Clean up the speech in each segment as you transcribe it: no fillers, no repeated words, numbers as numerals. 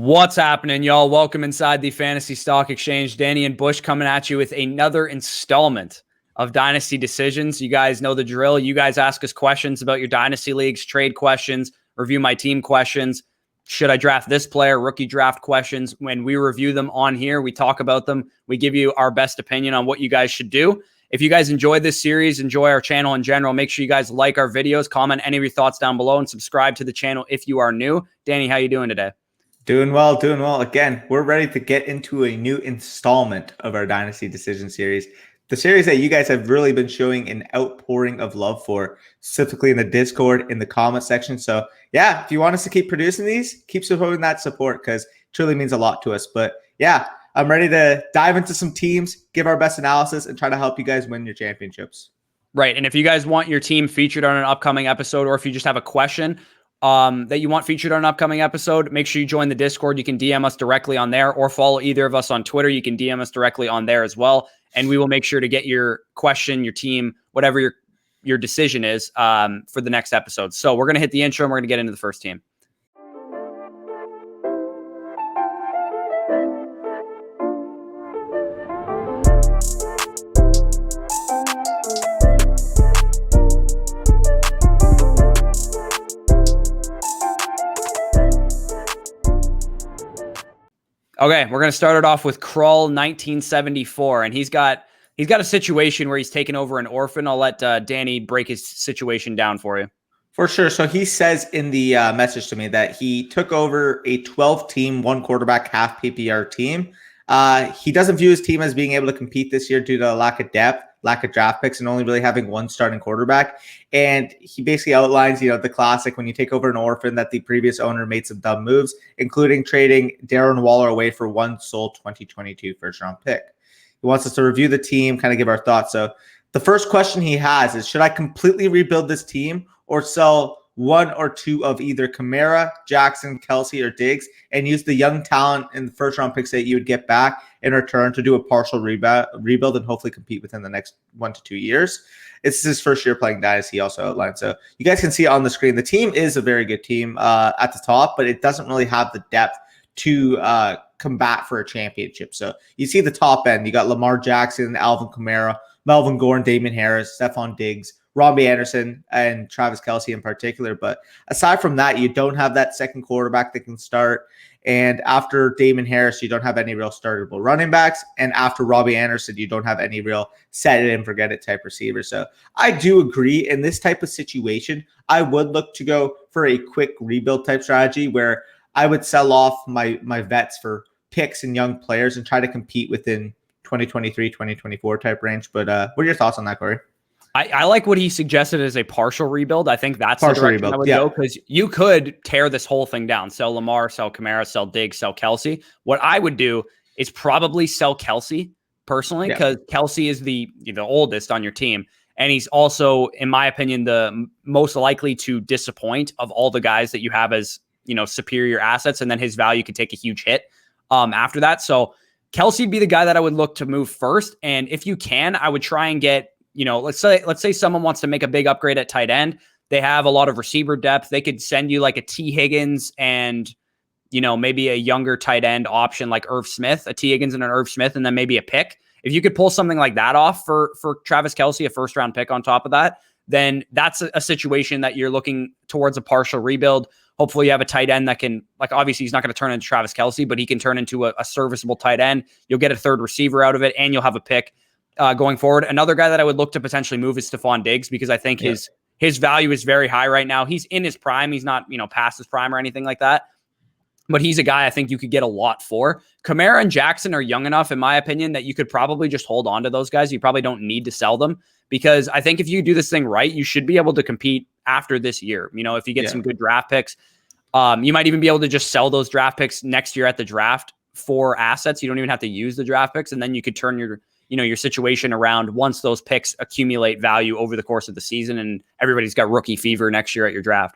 What's happening, y'all? Welcome inside the Fantasy Stock Exchange. Danny and Bush coming at you with another installment of Dynasty Decisions. You guys know the drill. You guys ask us questions about your Dynasty leagues, trade questions, review my team questions. Should I draft this player? Rookie draft questions. When we review them on here, we talk about them. We give you our best opinion on what you guys should do. If you guys enjoy this series, enjoy our channel in general, make sure you guys like our videos, comment any of your thoughts down below, and subscribe to the channel if you are new. Danny, how you doing today? Doing well, doing well. Again, we're ready to get into a new installment of our Dynasty Decision series. The series that you guys have really been showing an outpouring of love for, specifically in the Discord, in the comment section. So yeah, if you want us to keep producing these, keep supporting that support because it truly means a lot to us. But yeah, I'm ready to dive into some teams, give our best analysis, and try to help you guys win your championships. Right. And if you guys want your team featured on an upcoming episode, or if you just have a question that you want featured on an upcoming episode, make sure you join the Discord. You can DM us directly on there or follow either of us on Twitter. You can DM us directly on there as well. And we will make sure to get your question, your team, whatever your decision is for the next episode. So we're going to hit the intro and we're going to get into the first team. Okay, we're going to start it off with Crul 1974, and he's got a situation where he's taken over an orphan. I'll let Danny break his situation down for you. For sure. So he says in the message to me that he took over a 12-team, one quarterback, half PPR team. He doesn't view his team as being able to compete this year due to a lack of depth, lack of draft picks, and only really having one starting quarterback. And he basically outlines, the classic when you take over an orphan that the previous owner made some dumb moves, including trading Darren Waller away for one sole 2022 first-round pick. He wants us to review the team, kind of give our thoughts. So the first question he has is, should I completely rebuild this team or sell one or two of either Kamara, Jackson, Kelsey, or Diggs, and use the young talent in the first-round picks that you would get back in return to do a partial rebuild and hopefully compete within the next 1 to 2 years? It's his first year playing Dynasty, he also outlined. So you guys can see on the screen, the team is a very good team at the top, but it doesn't really have the depth to combat for a championship. So you see the top end, you got Lamar Jackson, Alvin Kamara, Melvin Gordon, Damon Harris, Stephon Diggs, Robbie Anderson, and Travis Kelce in particular. But aside from that, you don't have that second quarterback that can start. And after Damon Harris, you don't have any real startable running backs. And after Robbie Anderson, you don't have any real set it and forget it type receiver. So I do agree in this type of situation, I would look to go for a quick rebuild type strategy where I would sell off my vets for picks and young players and try to compete within 2023, 2024 type range. But what are your thoughts on that, Corey? I like what he suggested as a partial rebuild. I think that's the direction I would go, because you could tear this whole thing down. Sell Lamar, sell Kamara, sell Diggs, sell Kelsey. What I would do is probably sell Kelsey personally, because Kelsey is the oldest on your team. And he's also, in my opinion, the most likely to disappoint of all the guys that you have as, superior assets. And then his value could take a huge hit after that. So Kelsey would be the guy that I would look to move first. And if you can, I would try and get, let's say someone wants to make a big upgrade at tight end. They have a lot of receiver depth. They could send you like a T Higgins and, maybe a younger tight end option like Irv Smith, a T Higgins and an Irv Smith, and then maybe a pick. If you could pull something like that off for Travis Kelce, a first round pick on top of that, then that's a situation that you're looking towards a partial rebuild. Hopefully you have a tight end that can, obviously he's not going to turn into Travis Kelce, but he can turn into a serviceable tight end. You'll get a third receiver out of it, and you'll have a pick going forward. Another guy that I would look to potentially move is Stephon Diggs, because I think his value is very high right now. He's in his prime. He's not, past his prime or anything like that. But he's a guy I think you could get a lot for. Kamara and Jackson are young enough, in my opinion, that you could probably just hold on to those guys. You probably don't need to sell them, because I think if you do this thing right, you should be able to compete after this year. If you get some good draft picks, you might even be able to just sell those draft picks next year at the draft for assets. You don't even have to use the draft picks, and then you could turn your situation around once those picks accumulate value over the course of the season, and everybody's got rookie fever next year at your draft.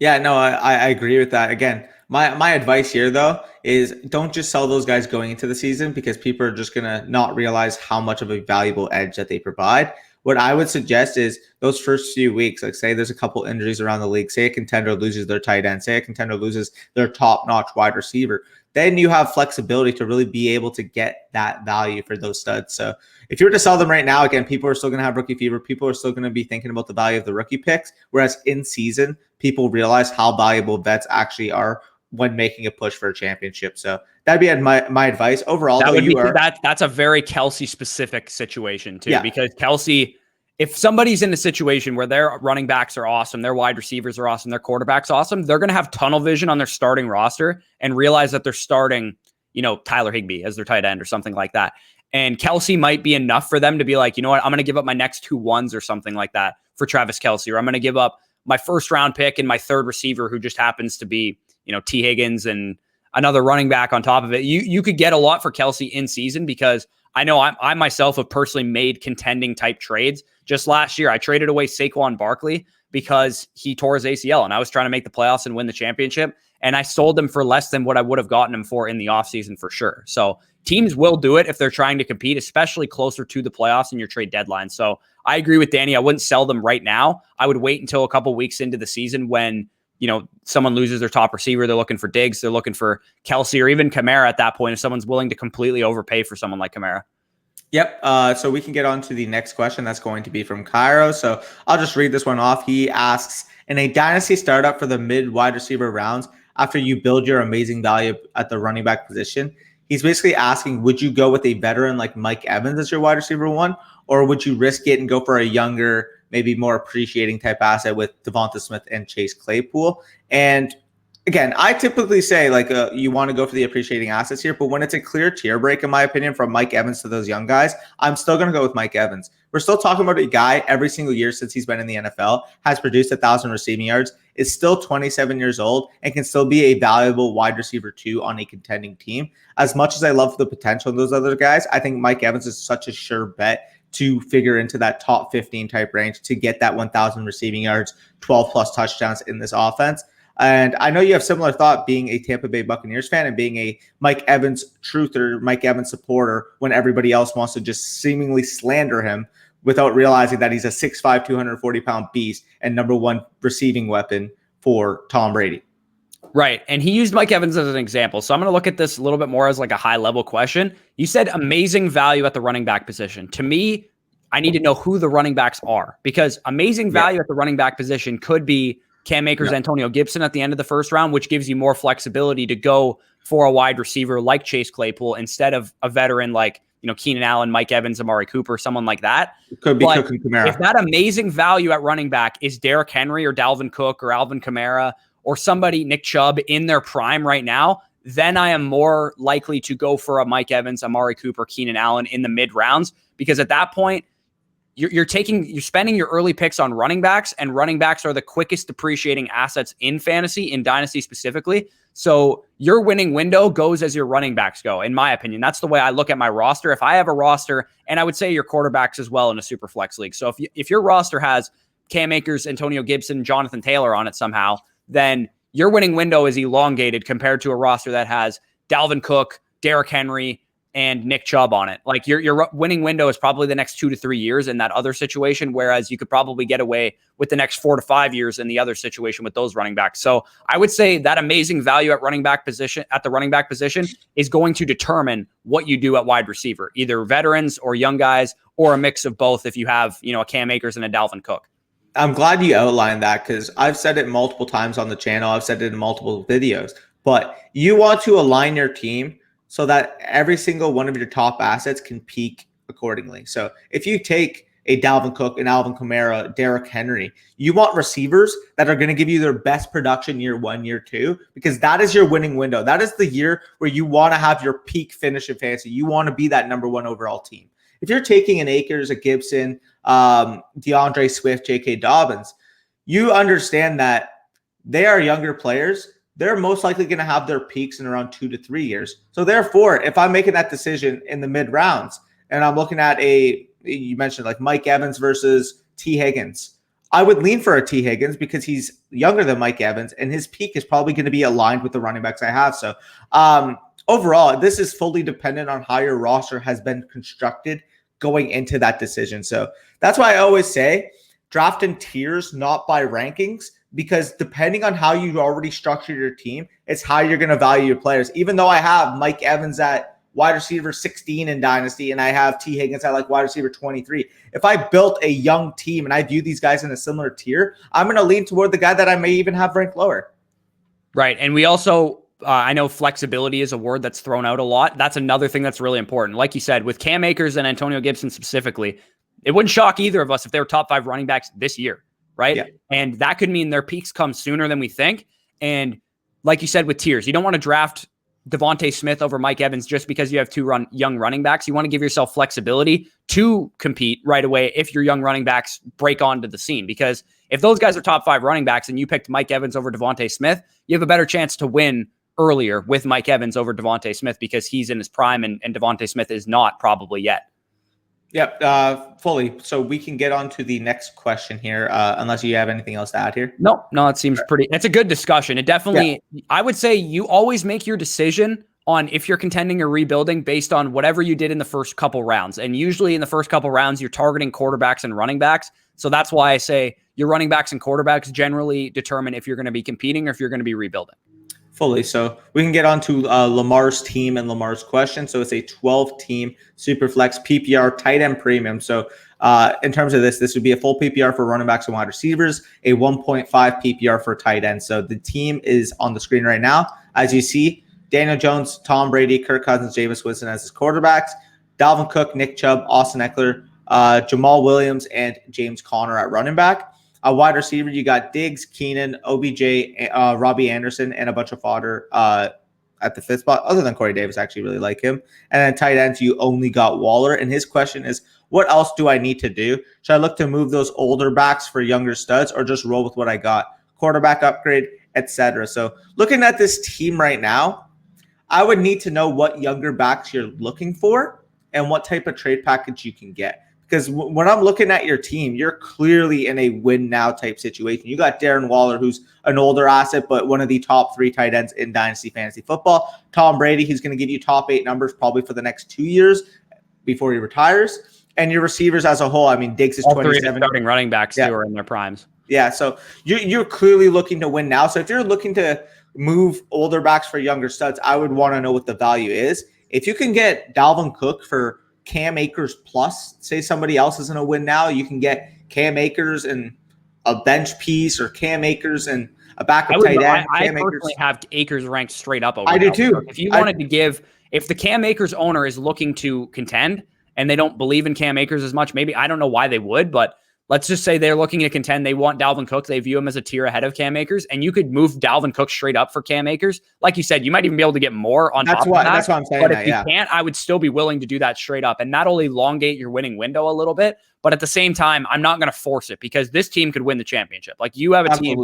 Yeah, no, I agree with that. Again, my advice here, though, is don't just sell those guys going into the season, because people are just going to not realize how much of a valuable edge that they provide. What I would suggest is those first few weeks, like say there's a couple injuries around the league, say a contender loses their tight end, say a contender loses their top-notch wide receiver, then you have flexibility to really be able to get that value for those studs. So if you were to sell them right now, again, people are still going to have rookie fever. People are still going to be thinking about the value of the rookie picks, whereas in season, people realize how valuable vets actually are when making a push for a championship. So that'd be my advice overall. That's a very Kelsey specific situation too, because Kelsey, if somebody's in a situation where their running backs are awesome, their wide receivers are awesome, their quarterback's awesome, they're going to have tunnel vision on their starting roster and realize that they're starting, Tyler Higbee as their tight end or something like that. And Kelsey might be enough for them to be like, you know what, I'm going to give up my next 2 1s or something like that for Travis Kelce, or I'm going to give up my first round pick and my third receiver who just happens to be, T. Higgins and another running back on top of it. You could get a lot for Kelsey in season, because I know I myself have personally made contending type trades. Just last year, I traded away Saquon Barkley because he tore his ACL and I was trying to make the playoffs and win the championship. And I sold him for less than what I would have gotten him for in the offseason for sure. So teams will do it if they're trying to compete, especially closer to the playoffs and your trade deadline. So I agree with Danny. I wouldn't sell them right now. I would wait until a couple weeks into the season when, someone loses their top receiver. They're looking for Diggs. They're looking for Kelce or even Kamara at that point if someone's willing to completely overpay for someone like Kamara. Yep. So we can get on to the next question. That's going to be from Kyro. So I'll just read this one off. He asks, in a dynasty startup for the mid wide receiver rounds, after you build your amazing value at the running back position, he's basically asking, would you go with a veteran like Mike Evans as your wide receiver 1, or would you risk it and go for a younger, maybe more appreciating type asset with Devonta Smith and Chase Claypool? And again, I typically say you want to go for the appreciating assets here, but when it's a clear tier break, in my opinion, from Mike Evans to those young guys, I'm still going to go with Mike Evans. We're still talking about a guy every single year since he's been in the NFL, has produced 1,000 receiving yards, is still 27 years old, and can still be a valuable wide receiver 2 on a contending team. As much as I love the potential of those other guys, I think Mike Evans is such a sure bet to figure into that top 15 type range to get that 1,000 receiving yards, 12 plus touchdowns in this offense. And I know you have similar thought being a Tampa Bay Buccaneers fan and being a Mike Evans truther, Mike Evans supporter, when everybody else wants to just seemingly slander him without realizing that he's a 6'5", 240-pound beast and number 1 receiving weapon for Tom Brady. Right. And he used Mike Evans as an example. So I'm going to look at this a little bit more as like a high level question. You said amazing value at the running back position. To me, I need to know who the running backs are, because amazing value at the running back position could be Cam Akers, Antonio Gibson at the end of the first round, which gives you more flexibility to go for a wide receiver like Chase Claypool instead of a veteran like, Keenan Allen, Mike Evans, Amari Cooper, someone like that. It could be Cook and Kamara. If that amazing value at running back is Derrick Henry or Dalvin Cook or Alvin Kamara or somebody, Nick Chubb, in their prime right now, then I am more likely to go for a Mike Evans, Amari Cooper, Keenan Allen in the mid rounds, because at that point, you're spending your early picks on running backs, and running backs are the quickest depreciating assets in fantasy, in Dynasty specifically. So your winning window goes as your running backs go, in my opinion. That's the way I look at my roster. If I have a roster, and I would say your quarterbacks as well in a super flex league. So if your roster has Cam Akers, Antonio Gibson, Jonathan Taylor on it somehow, then your winning window is elongated compared to a roster that has Dalvin Cook, Derrick Henry, and Nick Chubb on it. Like your winning window is probably the next 2 to 3 years in that other situation, whereas you could probably get away with the next 4 to 5 years in the other situation with those running backs. So I would say that amazing value at the running back position is going to determine what you do at wide receiver, either veterans or young guys, or a mix of both if you have, a Cam Akers and a Dalvin Cook. I'm glad you outlined that, because I've said it multiple times on the channel. I've said it in multiple videos, but you want to align your team so that every single one of your top assets can peak accordingly. So if you take a Dalvin Cook, an Alvin Kamara, Derrick Henry, you want receivers that are going to give you their best production year 1, year 2, because that is your winning window. That is the year where you want to have your peak finish in fantasy. You want to be that number 1 overall team. If you're taking an Akers, a Gibson, DeAndre Swift, J.K. Dobbins, you understand that they are younger players. They're most likely going to have their peaks in around 2 to 3 years. So therefore, if I'm making that decision in the mid rounds and I'm looking at you mentioned like Mike Evans versus T. Higgins, I would lean for a T. Higgins because he's younger than Mike Evans and his peak is probably going to be aligned with the running backs I have. So overall, this is fully dependent on how your roster has been constructed going into that decision. So that's why I always say draft in tiers, not by rankings, because depending on how you already structured your team, it's how you're going to value your players. Even though I have Mike Evans at wide receiver 16 in Dynasty, and I have T. Higgins at like wide receiver 23. If I built a young team and I view these guys in a similar tier, I'm going to lean toward the guy that I may even have ranked lower. Right. And we also, I know flexibility is a word that's thrown out a lot. That's another thing that's really important. Like you said, with Cam Akers and Antonio Gibson specifically, it wouldn't shock either of us if they were top 5 running backs this year. Right. Yeah. And that could mean their peaks come sooner than we think. And like you said, with tiers, you don't want to draft Devontae Smith over Mike Evans just because you have 2 young running backs. You want to give yourself flexibility to compete right away if your young running backs break onto the scene. Because if those guys are top 5 running backs and you picked Mike Evans over Devontae Smith, you have a better chance to win earlier with Mike Evans over Devontae Smith because he's in his prime and Devontae Smith is not probably yet. Yep, fully. So we can get on to the next question here, unless you have anything else to add here. No, it seems pretty. It's a good discussion. It definitely, I would say you always make your decision on if you're contending or rebuilding based on whatever you did in the first couple rounds. And usually in the first couple rounds, you're targeting quarterbacks and running backs. So that's why I say your running backs and quarterbacks generally determine if you're going to be competing or if you're going to be rebuilding. Fully. So we can get on to Lamar's team and Lamar's question. So it's a 12-team Superflex PPR tight end premium. So in terms of this would be a full PPR for running backs and wide receivers, a 1.5 PPR for tight end. So the team is on the screen right now. As you see, Daniel Jones, Tom Brady, Kirk Cousins, Jameis Winston as his quarterbacks, Dalvin Cook, Nick Chubb, Austin Eckler, Jamal Williams, and James Conner at running back. A wide receiver, you got Diggs, Keenan, OBJ, Robbie Anderson, and a bunch of fodder at the 5th spot, other than Corey Davis. I actually really like him. And then tight ends, you only got Waller. And his question is, what else do I need to do? Should I look to move those older backs for younger studs or just roll with what I got? Quarterback upgrade, etc. So looking at this team right now, I would need to know what younger backs you're looking for and what type of trade package you can get. Because when I'm looking at your team, you're clearly in a win now type situation. You got Darren Waller, who's an older asset, but one of the top 3 tight ends in Dynasty Fantasy Football. Tom Brady, he's going to give you top 8 numbers probably for the next 2 years before he retires. And your receivers as a whole, I mean, Diggs is 27. Starting running backs too are in their primes. Yeah, so you're clearly looking to win now. So if you're looking to move older backs for younger studs, I would want to know what the value is. If you can get Dalvin Cook for Cam Akers plus, say somebody else is going to win now, you can get Cam Akers and a bench piece or Cam Akers and a backup tight end. I personally have Akers ranked straight up over. I do too. If you wanted to give, if the Cam Akers owner is looking to contend and they don't believe in Cam Akers as much, maybe I don't know why they would, but let's just say they're looking to contend. They want Dalvin Cook. They view him as a tier ahead of Cam Akers, and you could move Dalvin Cook straight up for Cam Akers. Like you said, you might even be able to get more on top of that. That's what I'm saying. But if you can't, I would still be willing to do that straight up, and that'll elongate your winning window a little bit. But at the same time, I'm not going to force it because this team could win the championship. Like you have a team.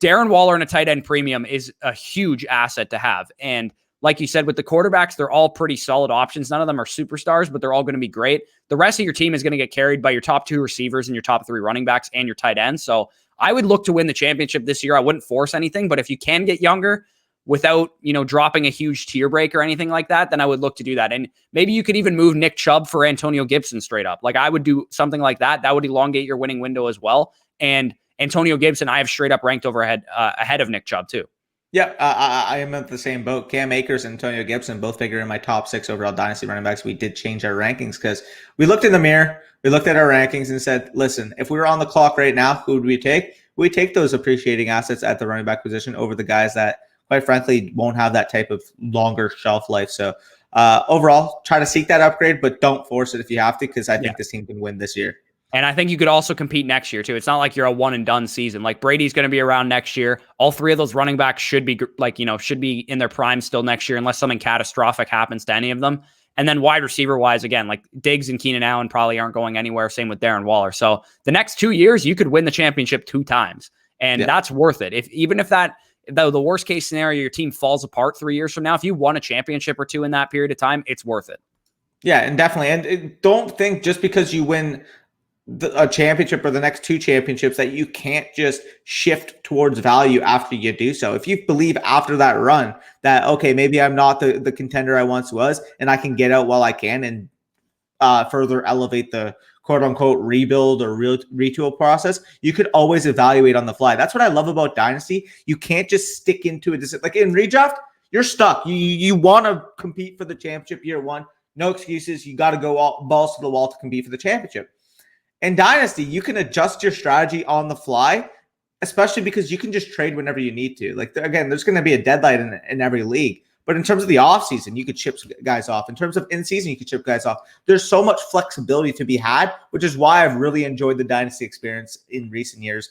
Darren Waller and a tight end premium is a huge asset to have. And like you said, with the quarterbacks, they're all pretty solid options. None of them are superstars, but they're all going to be great. The rest of your team is going to get carried by your top 2 receivers and your top 3 running backs and your tight ends. So I would look to win the championship this year. I wouldn't force anything, but if you can get younger without, dropping a huge tier break or anything like that, then I would look to do that. And maybe you could even move Nick Chubb for Antonio Gibson straight up. Like I would do something like that. That would elongate your winning window as well. And Antonio Gibson, I have straight up ranked ahead of Nick Chubb too. Yeah, I am at the same boat. Cam Akers and Antonio Gibson both figure in my top 6 overall Dynasty running backs. We did change our rankings because we looked in the mirror, we looked at our rankings and said, listen, if we were on the clock right now, who would we take? We take those appreciating assets at the running back position over the guys that, quite frankly, won't have that type of longer shelf life. So overall, try to seek that upgrade, but don't force it if you have to, because I think this team can win this year. And I think you could also compete next year too. It's not like you're a one and done season. Like Brady's going to be around next year. All 3 of those running backs should be should be in their prime still next year, unless something catastrophic happens to any of them. And then wide receiver wise, again, like Diggs and Keenan Allen probably aren't going anywhere. Same with Darren Waller. So the next 2 years, you could win the championship 2 times, and that's worth it. Even if the worst case scenario, your team falls apart 3 years from now, if you won a championship or 2 in that period of time, it's worth it. Yeah, and definitely. And don't think just because you win a championship or the next 2 championships that you can't just shift towards value after you do so. If you believe after that run that, okay, maybe I'm not the contender I once was and I can get out while I can and further elevate the quote unquote rebuild or retool process, you could always evaluate on the fly. That's what I love about Dynasty. You can't just stick into it. Like in redraft, you're stuck. You want to compete for the championship year one. No excuses. You got to go balls to the wall to compete for the championship. In Dynasty, you can adjust your strategy on the fly, especially because you can just trade whenever you need to. Like, again, there's going to be a deadline in every league. But in terms of the offseason, you could ship guys off. In terms of in-season, you could ship guys off. There's so much flexibility to be had, which is why I've really enjoyed the Dynasty experience in recent years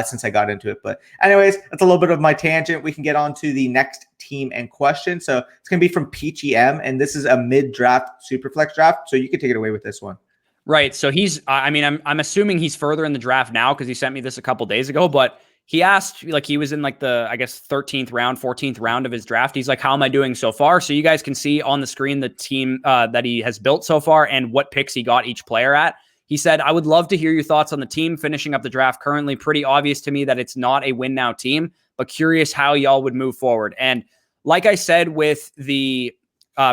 since I got into it. But anyways, that's a little bit of my tangent. We can get on to the next team and question. So it's going to be from PeacheyM, and this is a mid-draft Superflex draft. So you can take it away with this one. Right. So he's, I mean, I'm assuming he's further in the draft now because he sent me this a couple days ago, but he asked, like, he was in like the, I guess, 13th round, 14th round of his draft. He's like, how am I doing so far? So you guys can see on the screen the team that he has built so far and what picks he got each player at. He said, I would love to hear your thoughts on the team finishing up the draft currently. Pretty obvious to me that it's not a win now team, but curious how y'all would move forward. And like I said with the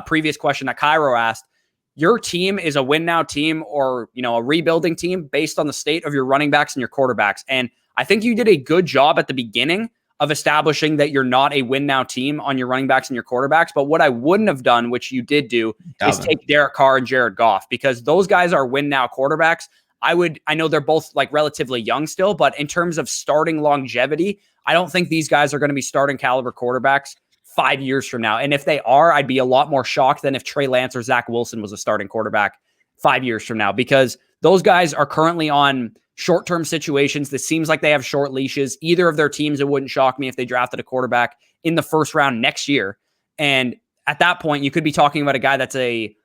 previous question that Kyro asked, your team is a win now team or, you know, a rebuilding team based on the state of your running backs and your quarterbacks. And I think you did a good job at the beginning of establishing that you're not a win now team on your running backs and your quarterbacks. But what I wouldn't have done, which you did do, is take Derek Carr and Jared Goff, because those guys are win now quarterbacks. I know they're both like relatively young still, but in terms of starting longevity, I don't think these guys are going to be starting caliber quarterbacks 5 years from now. And if they are, I'd be a lot more shocked than if Trey Lance or Zach Wilson was a starting quarterback 5 years from now, because those guys are currently on short-term situations. This seems like they have short leashes. Either of their teams, it wouldn't shock me if they drafted a quarterback in the first round next year. And at that point, you could be talking about a guy that's a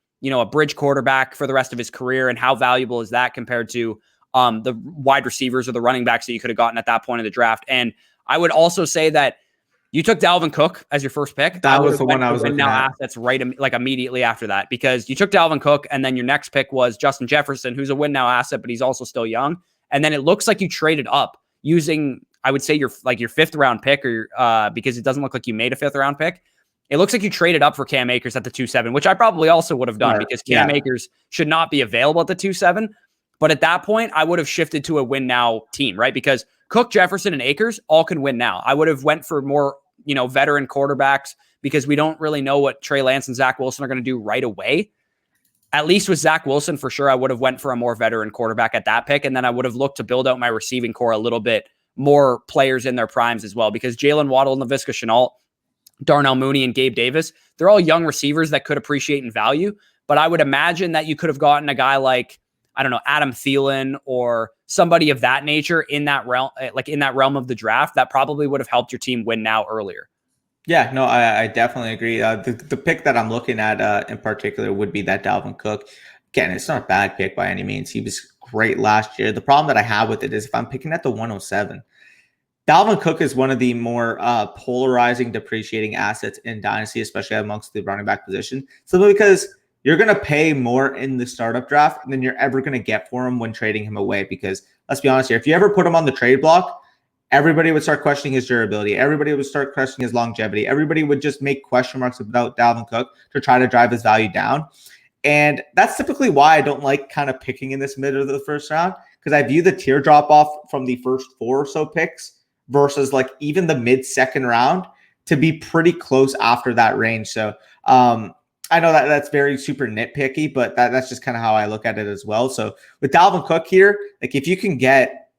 bridge quarterback for the rest of his career. And how valuable is that compared to the wide receivers or the running backs that you could have gotten at that point in the draft? And I would also say that you took Dalvin Cook as your first pick. That was the one I was looking at. Assets like immediately after that, because you took Dalvin Cook and then your next pick was Justin Jefferson, who's a win now asset, but he's also still young. And then it looks like you traded up using, I would say, your fifth round pick, or because it doesn't look like you made a fifth round pick. It looks like you traded up for Cam Akers at the 2-7, which I probably also would have done, because Cam Akers should not be available at the 2-7. But at that point, I would have shifted to a win now team, right? Because Cook, Jefferson, and Akers all can win now. I would have went for more, veteran quarterbacks, because we don't really know what Trey Lance and Zach Wilson are going to do right away. At least with Zach Wilson, for sure, I would have went for a more veteran quarterback at that pick. And then I would have looked to build out my receiving core a little bit more players in their primes as well, because Jalen Waddle, Laviska Shenault, Darnell Mooney, and Gabe Davis, they're all young receivers that could appreciate in value. But I would imagine that you could have gotten a guy like, I don't know, Adam Thielen or somebody of that nature in that realm, of the draft, that probably would have helped your team win now earlier. Yeah, no, I definitely agree. The pick that I'm looking at in particular would be that Dalvin Cook. Again, it's not a bad pick by any means. He was great last year. The problem that I have with it is if I'm picking at the 107, Dalvin Cook is one of the more polarizing, depreciating assets in Dynasty, especially amongst the running back position. Simply because you're going to pay more in the startup draft than you're ever going to get for him when trading him away. Because let's be honest here, if you ever put him on the trade block, everybody would start questioning his durability. Everybody would start questioning his longevity. Everybody would just make question marks about Dalvin Cook to try to drive his value down. And that's typically why I don't like kind of picking in this mid of the first round, because I view the tier drop off from the first 4 or so picks versus like even the mid second round to be pretty close after that range. So I know that that's very super nitpicky, but that's just kind of how I look at it as well. So with Dalvin Cook here, like if you can get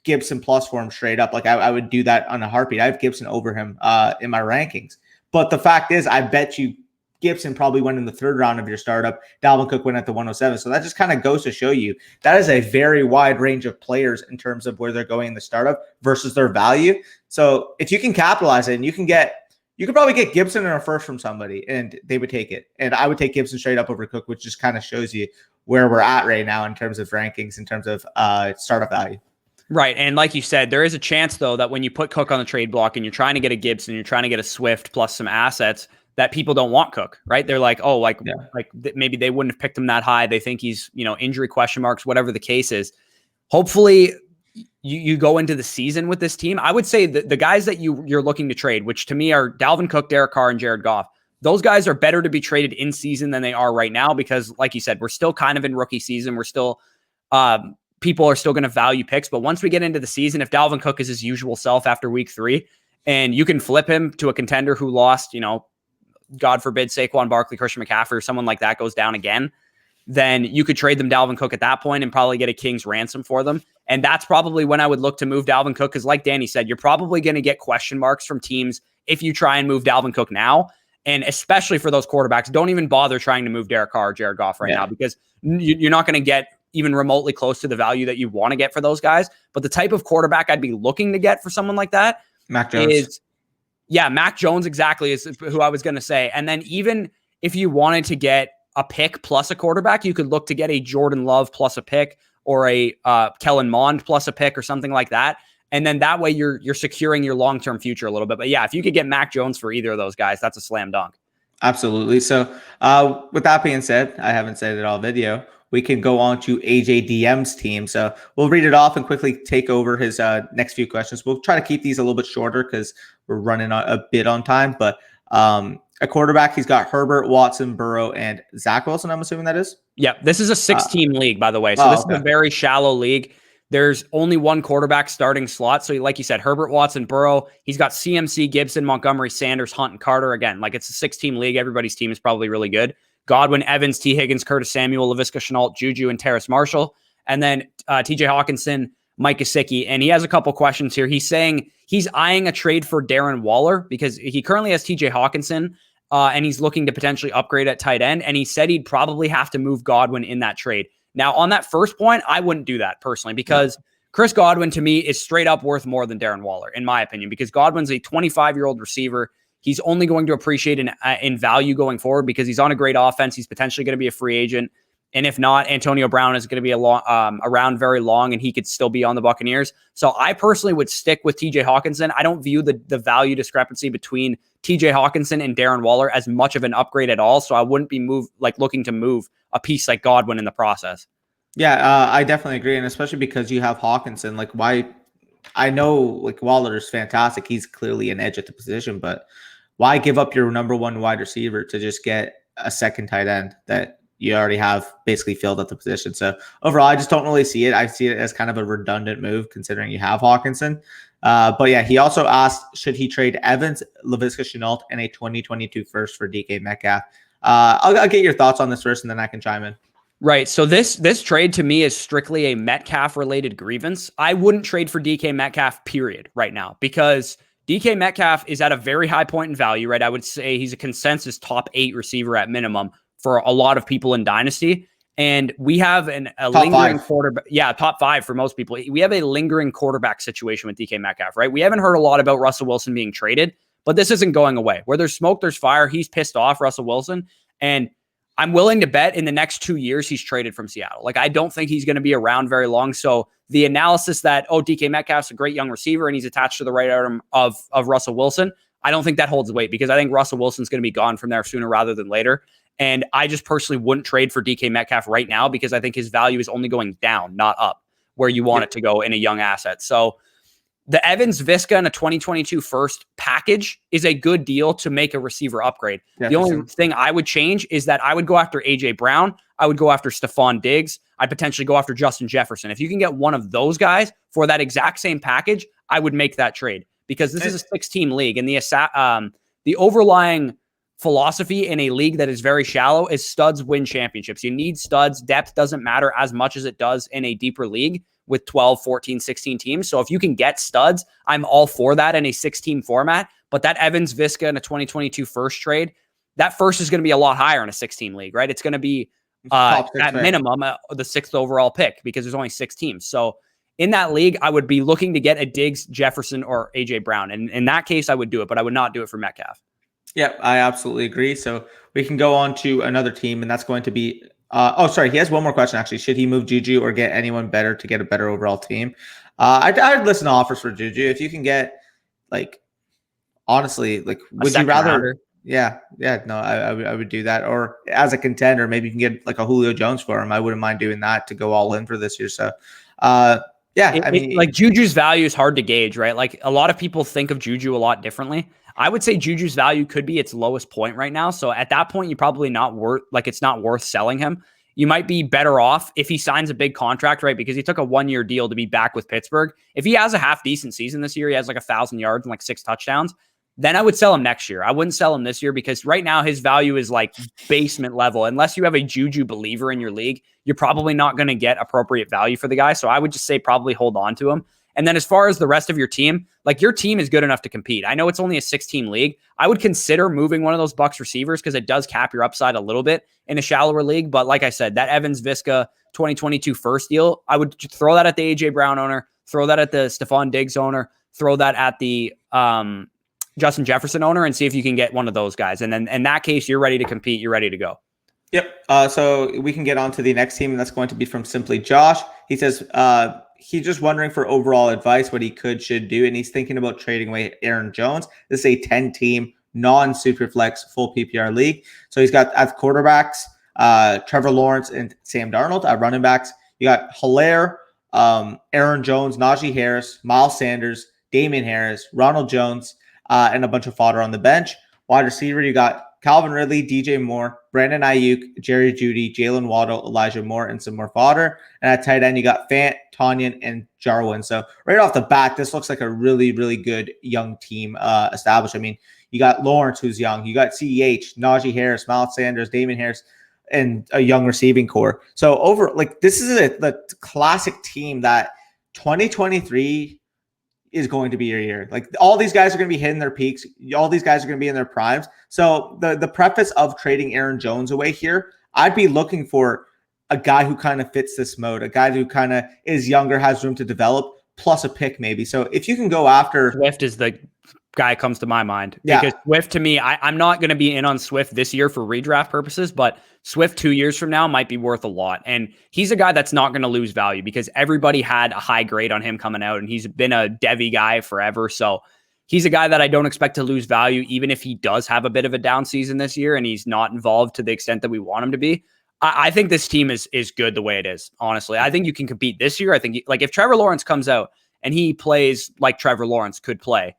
Gibson plus for him straight up, like I would do that on a heartbeat. I have Gibson over him in my rankings. But the fact is, I bet you Gibson probably went in the 3rd round of your startup. Dalvin Cook went at the 107. So that just kind of goes to show you that is a very wide range of players in terms of where they're going in the startup versus their value. So if you can capitalize it, and you could probably get Gibson in a first from somebody and they would take it. And I would take Gibson straight up over Cook, which just kind of shows you where we're at right now in terms of rankings, in terms of startup value. Right. And like you said, there is a chance, though, that when you put Cook on the trade block and you're trying to get a Gibson, you're trying to get a Swift plus some assets, that people don't want Cook, right? They're like, oh, maybe they wouldn't have picked him that high. They think he's, injury question marks, whatever the case is. Hopefully you go into the season with this team. I would say that the guys that you're looking to trade, which to me are Dalvin Cook, Derek Carr, and Jared Goff, those guys are better to be traded in season than they are right now, because like you said, we're still kind of in rookie season. We're still people are still going to value picks. But once we get into the season, if Dalvin Cook is his usual self after week 3, and you can flip him to a contender who lost, God forbid, Saquon Barkley, Christian McCaffrey, or someone like that goes down again, then you could trade them Dalvin Cook at that point and probably get a king's ransom for them. And that's probably when I would look to move Dalvin Cook, because like Danny said, you're probably going to get question marks from teams if you try and move Dalvin Cook now. And especially for those quarterbacks, don't even bother trying to move Derek Carr or Jared Goff right now, because you're not going to get even remotely close to the value that you want to get for those guys. But the type of quarterback I'd be looking to get for someone like that Mac Jones. Mac Jones exactly is who I was going to say. And then even if you wanted to get a pick plus a quarterback, you could look to get a Jordan Love plus a pick, or a Kellen Mond plus a pick, or something like that. And then that way you're securing your long-term future a little bit. But yeah, if you could get Mac Jones for either of those guys, that's a slam dunk. Absolutely. So with that being said, I haven't said it all video. We can go on to AJDM's team. So we'll read it off and quickly take over his next few questions. We'll try to keep these a little bit shorter because we're running a bit on time. But a quarterback, he's got Herbert, Watson, Burrow, and Zach Wilson, I'm assuming that is? Yeah, this is a 6-team league, by the way. So this is a very shallow league. There's only one quarterback starting slot. So like you said, Herbert, Watson, Burrow. He's got CMC, Gibson, Montgomery, Sanders, Hunt, and Carter. Again, like it's a 6-team league. Everybody's team is probably really good. Godwin, Evans, T. Higgins, Curtis Samuel, Laviska Shenault, Juju, and Terrace Marshall. And then TJ Hawkinson, Mike Gesicki. And he has a couple questions here. He's saying he's eyeing a trade for Darren Waller because he currently has TJ Hawkinson, and he's looking to potentially upgrade at tight end. And he said he'd probably have to move Godwin in that trade. Now, on that first point, I wouldn't do that personally, because Chris Godwin, to me, is straight up worth more than Darren Waller, in my opinion, because Godwin's a 25-year-old receiver. He's only going to appreciate in value going forward because he's on a great offense. He's potentially going to be a free agent. And if not, Antonio Brown is going to be around very long, and he could still be on the Buccaneers. So I personally would stick with TJ Hawkinson. I don't view the value discrepancy between TJ Hawkinson and Darren Waller as much of an upgrade at all. So I wouldn't be looking to move a piece like Godwin in the process. Yeah, I definitely agree. And especially because you have Hawkinson, why? I know Waller is fantastic. He's clearly an edge at the position, but why give up your number one wide receiver to just get a second tight end that you already have basically filled at the position? So overall, I just don't really see it. I see it as kind of a redundant move considering you have Hawkinson. But yeah, he also asked, should he trade Evans, Laviska Shenault, and a 2022 first for DK Metcalf? I'll get your thoughts on this first, and then I can chime in. Right. So this trade to me is strictly a Metcalf-related grievance. I wouldn't trade for DK Metcalf, period, right now, because DK Metcalf is at a very high point in value, right? I would say he's a consensus top 8 receiver at minimum for a lot of people in Dynasty. And we have a lingering quarterback. Yeah, top 5 for most people. We have a lingering quarterback situation with DK Metcalf, right? We haven't heard a lot about Russell Wilson being traded, but this isn't going away. Where there's smoke, there's fire. He's pissed off, Russell Wilson. And I'm willing to bet in the next 2 years he's traded from Seattle. I don't think he's going to be around very long. So the analysis that, DK Metcalf's a great young receiver and he's attached to the right arm of Russell Wilson, I don't think that holds weight, because I think Russell Wilson's going to be gone from there sooner rather than later. And I just personally wouldn't trade for DK Metcalf right now, because I think his value is only going down, not up, where you want it to go in a young asset. So the Evans, Visca, and a 2022 first package is a good deal to make a receiver upgrade. The only thing I would change is that I would go after AJ Brown. I would go after Stephon Diggs. I'd potentially go after Justin Jefferson. If you can get one of those guys for that exact same package, I would make that trade, because this is a 6-team league, and the overlying philosophy in a league that is very shallow is studs win championships. You need studs. Depth doesn't matter as much as it does in a deeper league with 12, 14, 16 teams. So if you can get studs, I'm all for that in a 6-team format. But that Evans, Visca, and a 2022 first trade, that first is going to be a lot higher in a 6-team league, right? It's going to be at minimum the 6th overall pick, because there's only 6 teams. So in that league, I would be looking to get a Diggs, Jefferson, or AJ Brown. And in that case, I would do it, but I would not do it for Metcalf. Yeah, I absolutely agree. So we can go on to another team, and that's going to be he has one more question, actually. Should he move Juju or get anyone better to get a better overall team? I'd listen to offers for Juju. If you can get, honestly, would you rather? Rounder. Yeah, no, I would do that. Or as a contender, maybe you can get a Julio Jones for him. I wouldn't mind doing that to go all in for this year. So, Juju's value is hard to gauge, right? A lot of people think of Juju a lot differently. I would say Juju's value could be its lowest point right now. So at that point, you probably it's not worth selling him. you might be better off if he signs a big contract, right? Because he took a 1-year deal to be back with Pittsburgh. If he has a half decent season this year, he has like 1,000 yards and like 6 touchdowns, then I would sell him next year. I wouldn't sell him this year because right now his value is like basement level. Unless you have a Juju believer in your league, you're probably not going to get appropriate value for the guy. So I would just say probably hold on to him. And then as far as the rest of your team, like your team is good enough to compete. I know it's only a 6-team league. I would consider moving one of those Bucs receivers because it does cap your upside a little bit in a shallower league. But like I said, that Evans-Visca 2022 first deal, I would throw that at the A.J. Brown owner, throw that at the Stephon Diggs owner, throw that at the Justin Jefferson owner and see if you can get one of those guys. And then in that case, you're ready to compete. You're ready to go. Yep. So we can get on to the next team, and that's going to be from Simply Josh. He says he's just wondering for overall advice, what he should do, and he's thinking about trading away Aaron Jones. This is a 10-team, non-Superflex, full PPR league. So he's got at quarterbacks, Trevor Lawrence and Sam Darnold. At running backs, you got Hilaire, Aaron Jones, Najee Harris, Miles Sanders, Damian Harris, Ronald Jones, and a bunch of fodder on the bench. Wide receiver, you got Calvin Ridley, DJ Moore, Brandon Ayuk, Jerry Jeudy, Jalen Waddle, Elijah Moore, and some more fodder. And at tight end, you got Fant, Tonyan, and Jarwin. So right off the bat, this looks like a really, really good young team established. I mean, you got Lawrence, who's young. You got CEH, Najee Harris, Miles Sanders, Damian Harris, and a young receiving core. So this is the classic team that 2023 is going to be your year. Like all these guys are going to be hitting their peaks. All these guys are going to be in their primes. So the preface of trading Aaron Jones away here, I'd be looking for a guy who kind of fits this mode, a guy who kind of is younger, has room to develop, plus a pick maybe. So if you can go after Swift is the guy comes to my mind because Swift to me, I'm not going to be in on Swift this year for redraft purposes, but Swift 2 years from now might be worth a lot. And he's a guy that's not going to lose value because everybody had a high grade on him coming out and he's been a Devy guy forever. So he's a guy that I don't expect to lose value, even if he does have a bit of a down season this year and he's not involved to the extent that we want him to be. I think this team is good the way it is. Honestly, I think you can compete this year. I think like if Trevor Lawrence comes out and he plays like Trevor Lawrence could play,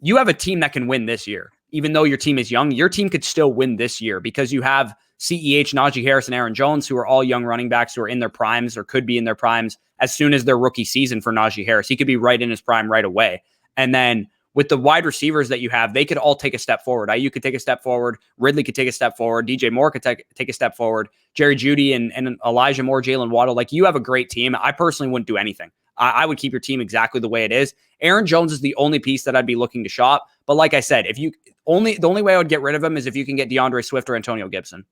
you have a team that can win this year. Even though your team is young, your team could still win this year because you have CEH, Najee Harris, and Aaron Jones, who are all young running backs who are in their primes or could be in their primes as soon as their rookie season for Najee Harris. He could be right in his prime right away. And then with the wide receivers that you have, they could all take a step forward. Ayuk could take a step forward. Ridley could take a step forward. DJ Moore could take a step forward. Jerry Jeudy and Elijah Moore, Jalen Waddle. Like you have a great team. I personally wouldn't do anything. I would keep your team exactly the way it is. Aaron Jones is the only piece that I'd be looking to shop. But like I said, the only way I would get rid of him is if you can get DeAndre Swift or Antonio Gibson.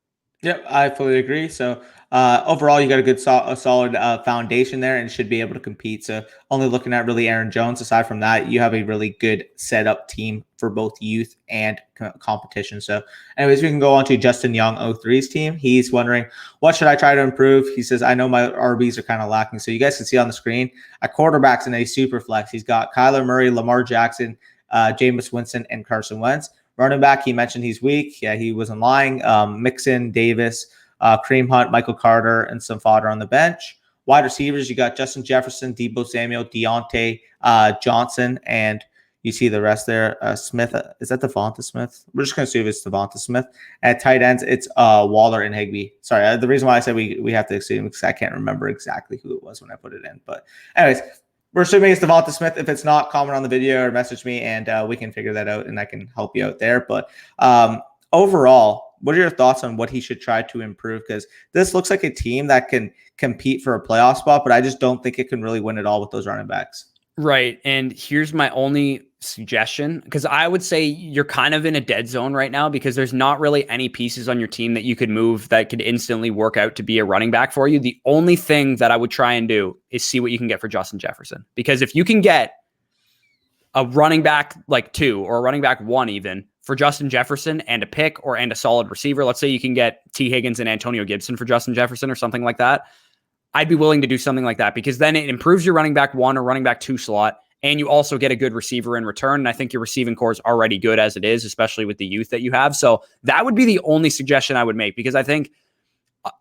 Yep, I fully agree. So overall, you got a good, solid foundation there and should be able to compete. So only looking at really Aaron Jones. Aside from that, you have a really good setup team for both youth and competition. So anyways, we can go on to Justin Young, 03's team. He's wondering, what should I try to improve? He says, I know my RBs are kind of lacking. So you guys can see on the screen, at quarterbacks in a super flex, he's got Kyler Murray, Lamar Jackson, Jameis Winston, and Carson Wentz. Running back, he mentioned he's weak. Yeah, he wasn't lying. Mixon, Davis, Kareem Hunt, Michael Carter, and some fodder on the bench. Wide receivers, you got Justin Jefferson, Deebo Samuel, Deontay Johnson, and you see the rest there. Smith, is that Devonta Smith? We're just going to assume it's Devonta Smith. At tight ends, it's Waller and Higbee. Sorry, the reason why I said we have to assume because I can't remember exactly who it was when I put it in. But anyways, we're assuming it's Devonta Smith. If it's not, comment on the video or message me, and we can figure that out, and I can help you out there. But overall, what are your thoughts on what he should try to improve? Because this looks like a team that can compete for a playoff spot, but I just don't think it can really win it all with those running backs. Right. And here's my only suggestion, because I would say you're kind of in a dead zone right now because there's not really any pieces on your team that you could move that could instantly work out to be a running back for you. The only thing that I would try and do is see what you can get for Justin Jefferson. Because if you can get a running back like 2 or a running back 1 even for Justin Jefferson and a pick and a solid receiver, let's say you can get T. Higgins and Antonio Gibson for Justin Jefferson or something like that, I'd be willing to do something like that because then it improves your running back 1 or running back 2 slot. And you also get a good receiver in return. And I think your receiving core is already good as it is, especially with the youth that you have. So that would be the only suggestion I would make because I think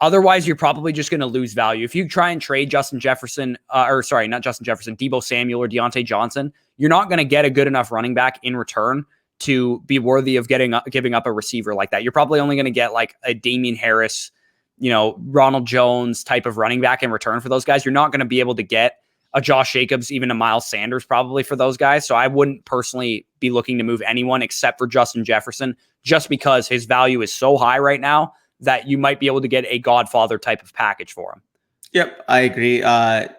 otherwise you're probably just going to lose value. If you try and trade Justin Jefferson, Deebo Samuel or Deontay Johnson, you're not going to get a good enough running back in return to be worthy of giving up a receiver like that. You're probably only going to get like a Damian Harris, Ronald Jones type of running back in return for those guys. You're not going to be able to get a Josh Jacobs, even a Miles Sanders probably for those guys. So I wouldn't personally be looking to move anyone except for Justin Jefferson, just because his value is so high right now that you might be able to get a Godfather type of package for him. Yep, I agree.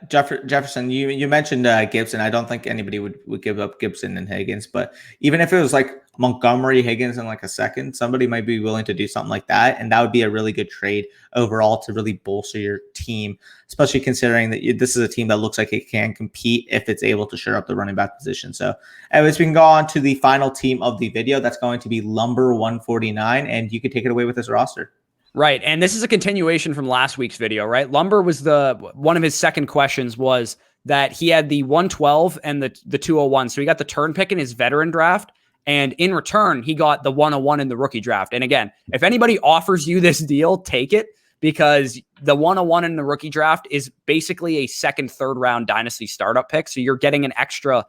Jefferson, you mentioned Gibson. I don't think anybody would give up Gibson and Higgins, but even if it was like Montgomery, Higgins in like a second, somebody might be willing to do something like that, and that would be a really good trade overall to really bolster your team, especially considering that this is a team that looks like it can compete if it's able to shore up the running back position. So anyways, we can go on to the final team of the video. That's going to be Lumber 149, and you can take it away with this roster. Right. And this is a continuation from last week's video, right? Lumber was one of his second questions was that he had the 112 and the 201. So he got the turn pick in his veteran draft. And in return, he got the 101 in the rookie draft. And again, if anybody offers you this deal, take it, because the 101 in the rookie draft is basically a second, third round dynasty startup pick. So you're getting an extra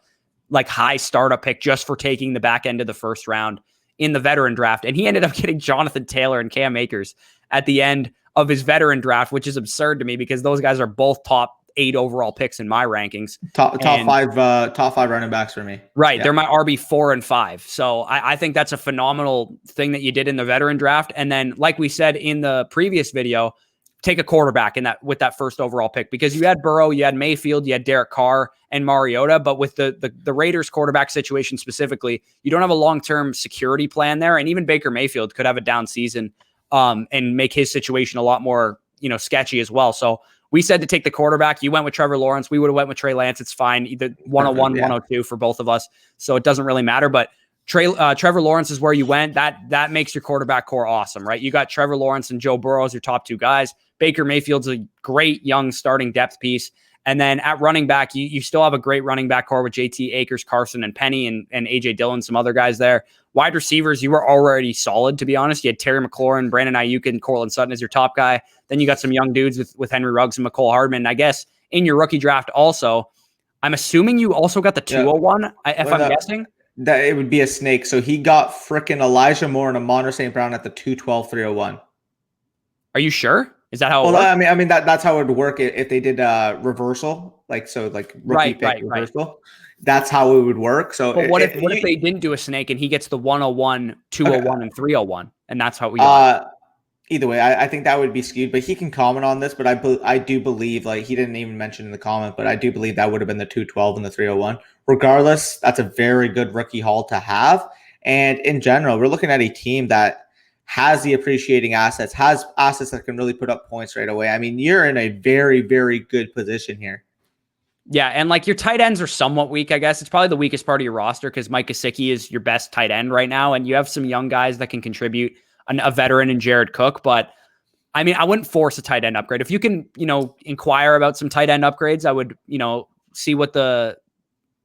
like high startup pick just for taking the back end of the first round in the veteran draft. And he ended up getting Jonathan Taylor and Cam Akers at the end of his veteran draft, which is absurd to me because those guys are both top 8 overall picks in my rankings. Top five running backs for me. Right. Yeah. They're my RB 4 and 5. So I think that's a phenomenal thing that you did in the veteran draft. And then, like we said in the previous video, take a quarterback with that first overall pick, because you had Burrow, you had Mayfield, you had Derek Carr and Mariota, but with the Raiders quarterback situation specifically, you don't have a long-term security plan there. And even Baker Mayfield could have a down season and make his situation a lot more, sketchy as well. So we said to take the quarterback. You went with Trevor Lawrence. We would have went with Trey Lance. It's fine. Either 101, 102 for both of us. So it doesn't really matter, but Trevor Lawrence is where you went. That makes your quarterback core awesome, right? You got Trevor Lawrence and Joe Burrow as your top 2 guys. Baker Mayfield's a great young starting depth piece. And then at running back, you still have a great running back core with JT, Akers, Carson, and Penny, and AJ Dillon, some other guys there. Wide receivers, you were already solid, to be honest. You had Terry McLaurin, Brandon Ayuk, and Cortland Sutton as your top guy. Then you got some young dudes with Henry Ruggs and McCole Hardman. I guess in your rookie draft also, I'm assuming you also got the 201, if I'm guessing. That it would be a snake. So he got frickin' Elijah Moore and Amon St. Brown at the 212, 301. Are you sure? Is that how it works? I mean that's how it would work if they did reversal, rookie pick reversal. Right. That's how it would work. So but what if they didn't do a snake and he gets the 101, 201, and 301, and that's how we got either way, I think that would be skewed, but he can comment on this. But I do believe, like, he didn't even mention in the comment, but I do believe that would have been the 212 and the 301. Regardless, that's a very good rookie haul to have. And in general, we're looking at a team that has the appreciating assets, has assets that can really put up points right away. I mean, you're in a very, very good position here. Yeah, and like your tight ends are somewhat weak, I guess. It's probably the weakest part of your roster because Mike Gesicki is your best tight end right now, and you have some young guys that can contribute, a veteran in Jared Cook. But, I mean, I wouldn't force a tight end upgrade. If you can, inquire about some tight end upgrades, I would,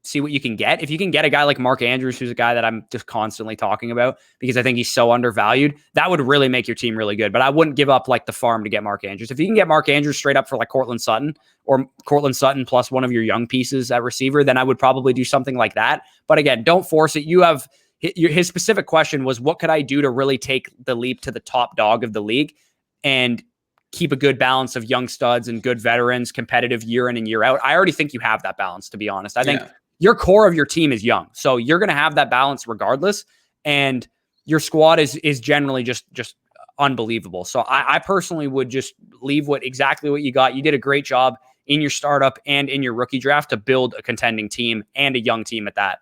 see what you can get. If you can get a guy like Mark Andrews, who's a guy that I'm just constantly talking about because I think he's so undervalued, that would really make your team really good. But I wouldn't give up like the farm to get Mark Andrews. If you can get Mark Andrews straight up for like Cortland Sutton or Cortland Sutton plus one of your young pieces at receiver, then I would probably do something like that. But again, don't force it. You have his specific question was, what could I do to really take the leap to the top dog of the league and keep a good balance of young studs and good veterans, competitive year in and year out? I already think you have that balance, to be honest. I think your core of your team is young. So you're going to have that balance regardless. And your squad is generally just unbelievable. So I personally would just leave exactly what you got. You did a great job in your startup and in your rookie draft to build a contending team and a young team at that.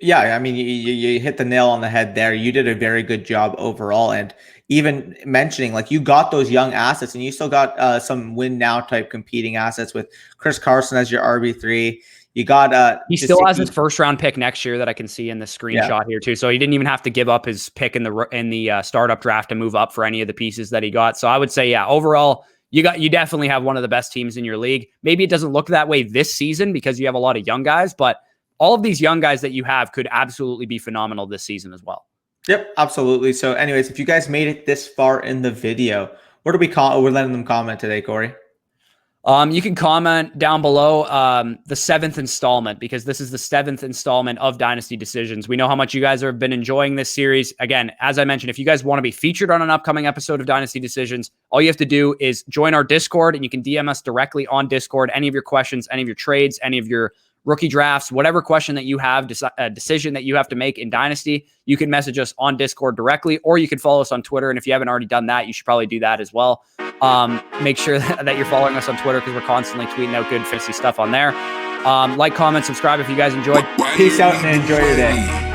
Yeah, I mean, you hit the nail on the head there. You did a very good job overall. And even mentioning, like, you got those young assets and you still got some win now type competing assets with Chris Carson as your RB3. You got he still has his first round pick next year that I can see in the screenshot here too. So he didn't even have to give up his pick in the startup draft to move up for any of the pieces that he got. So I would say, overall, you definitely have one of the best teams in your league. Maybe it doesn't look that way this season because you have a lot of young guys, but all of these young guys that you have could absolutely be phenomenal this season as well. Yep, absolutely. So anyways, if you guys made it this far in the video, what are we letting them comment today, Corey? You can comment down below the 7th installment, because this is the 7th installment of Dynasty Decisions. We know how much you guys have been enjoying this series. Again, as I mentioned, if you guys want to be featured on an upcoming episode of Dynasty Decisions, all you have to do is join our Discord, and you can DM us directly on Discord. Any of your questions, any of your trades, any of your rookie drafts, whatever question that you have, decision that you have to make in Dynasty, you can message us on Discord directly, or you can follow us on Twitter. And if you haven't already done that, you should probably do that as well. Make sure that you're following us on Twitter, because we're constantly tweeting out good fantasy stuff on there. Like, comment, subscribe if you guys enjoyed. Peace out and enjoy your day.